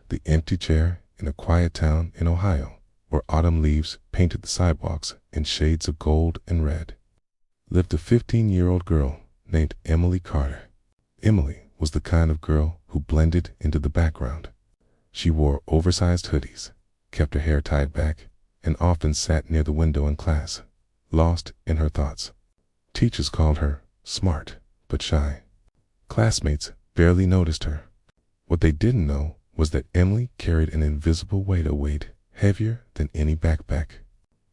The empty chair in a quiet town in Ohio, where autumn leaves painted the sidewalks in shades of gold and red, lived a 15-year-old girl named Emily Carter. Emily was the kind of girl who blended into the background. She wore oversized hoodies, kept her hair tied back, and often sat near the window in class, lost in her thoughts. Teachers called her smart but shy. Classmates barely noticed her. What they didn't know was that Emily carried an invisible weight, a weight heavier than any backpack.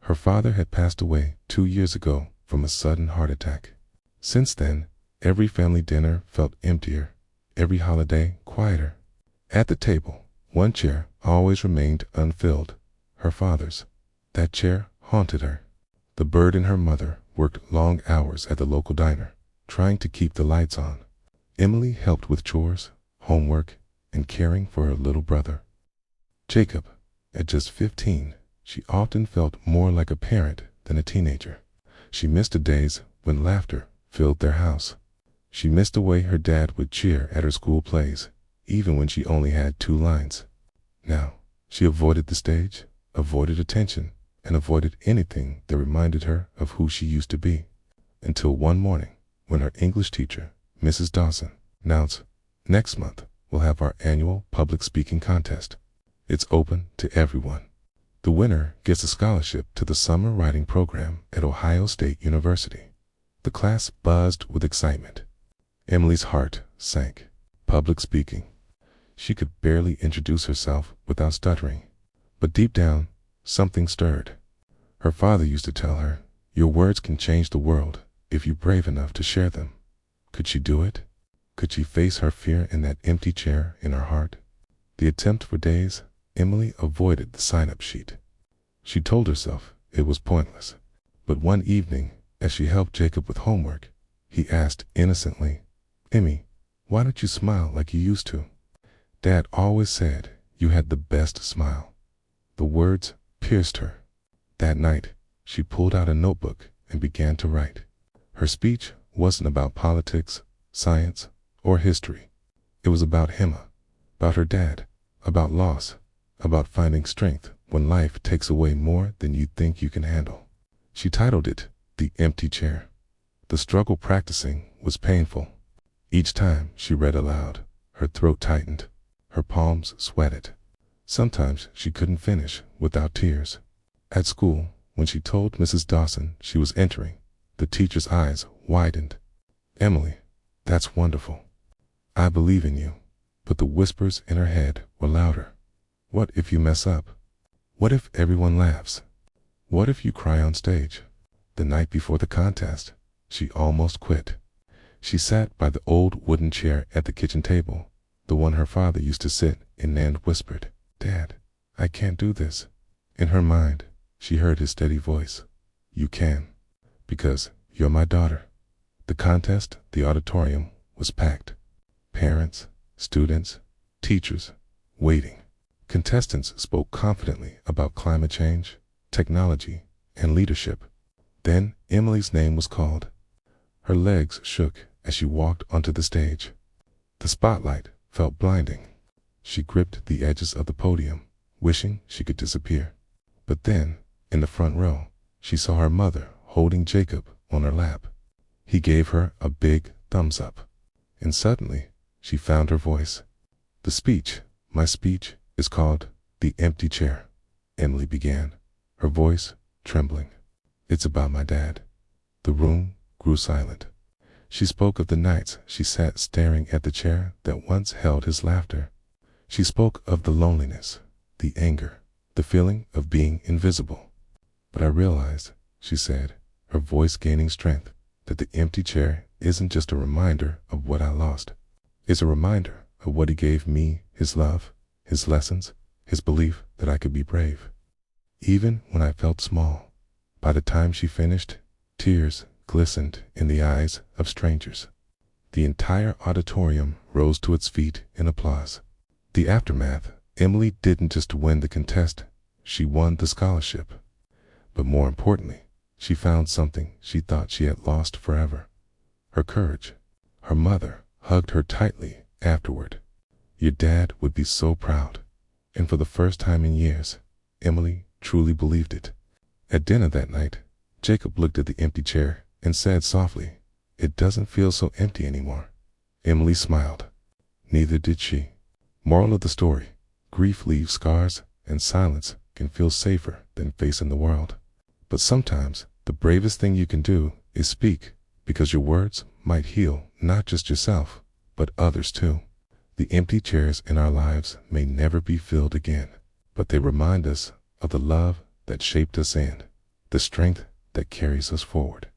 Her father had passed away 2 years ago from a sudden heart attack. Since then, every family dinner felt emptier, every holiday quieter. At the table, one chair always remained unfilled, her father's. That chair haunted her. The burden her mother worked long hours at the local diner, trying to keep the lights on. Emily helped with chores, homework, and caring for her little brother. Jacob, at just 15, she often felt more like a parent than a teenager. She missed the days when laughter filled their house. She missed the way her dad would cheer at her school plays, even when she only had 2 lines. Now, she avoided the stage, avoided attention, and avoided anything that reminded her of who she used to be. Until one morning, when her English teacher, Mrs. Dawson, announced, "Next month, we'll have our annual public speaking contest. It's open to everyone. The winner gets a scholarship to the summer writing program at Ohio State University." The class buzzed with excitement. Emily's heart sank. Public speaking. She could barely introduce herself without stuttering. But deep down, something stirred. Her father used to tell her, "Your words can change the world if you're brave enough to share them." Could she do it? Could she face her fear in that empty chair in her heart? The attempt for days, Emily avoided the sign-up sheet. She told herself it was pointless. But one evening, as she helped Jacob with homework, he asked innocently, "Emmy, why don't you smile like you used to? Dad always said you had the best smile." The words pierced her. That night, she pulled out a notebook and began to write. Her speech wasn't about politics, science, or history. It was about Emma, about her dad, about loss, about finding strength when life takes away more than you think you can handle. She titled it, "The Empty Chair." The struggle practicing was painful. Each time she read aloud, her throat tightened, her palms sweated. Sometimes she couldn't finish without tears. At school, when she told Mrs. Dawson she was entering, the teacher's eyes widened. "Emily, that's wonderful. I believe in you." But the whispers in her head were louder. What if you mess up? What if everyone laughs? What if you cry on stage? The night before the contest, she almost quit. She sat by the old wooden chair at the kitchen table, the one her father used to sit in, and whispered, "Dad, I can't do this." In her mind, she heard his steady voice, "You can, because you're my daughter." The contest, the auditorium, was packed. Parents, students, teachers, waiting. Contestants spoke confidently about climate change, technology, and leadership. Then Emily's name was called. Her legs shook as she walked onto the stage. The spotlight felt blinding. She gripped the edges of the podium, wishing she could disappear. But then, in the front row, she saw her mother holding Jacob on her lap. He gave her a big thumbs up. And suddenly, she found her voice. "The speech, my speech, is called The Empty Chair," Emily began, her voice trembling. "It's about my dad." The room grew silent. She spoke of the nights she sat staring at the chair that once held his laughter. She spoke of the loneliness, the anger, the feeling of being invisible. "But I realized," she said, her voice gaining strength, "that the empty chair isn't just a reminder of what I lost. It's a reminder of what he gave me, his love, his lessons, his belief that I could be brave. Even when I felt small." By the time she finished, tears glistened in the eyes of strangers. The entire auditorium rose to its feet in applause. The aftermath, Emily didn't just win the contest, she won the scholarship. But more importantly, she found something she thought she had lost forever: her courage. Her mother hugged her tightly afterward. "Your dad would be so proud," And for the first time in years, Emily truly believed it. At dinner that night, Jacob looked at the empty chair and said softly, "It doesn't feel so empty anymore." Emily smiled. Neither did she. Moral of the story: grief leaves scars, and silence can feel safer than facing the world. But sometimes the bravest thing you can do is speak, because your words might heal not just yourself, but others too. The empty chairs in our lives may never be filled again, but they remind us of the love that shaped us and the strength that carries us forward.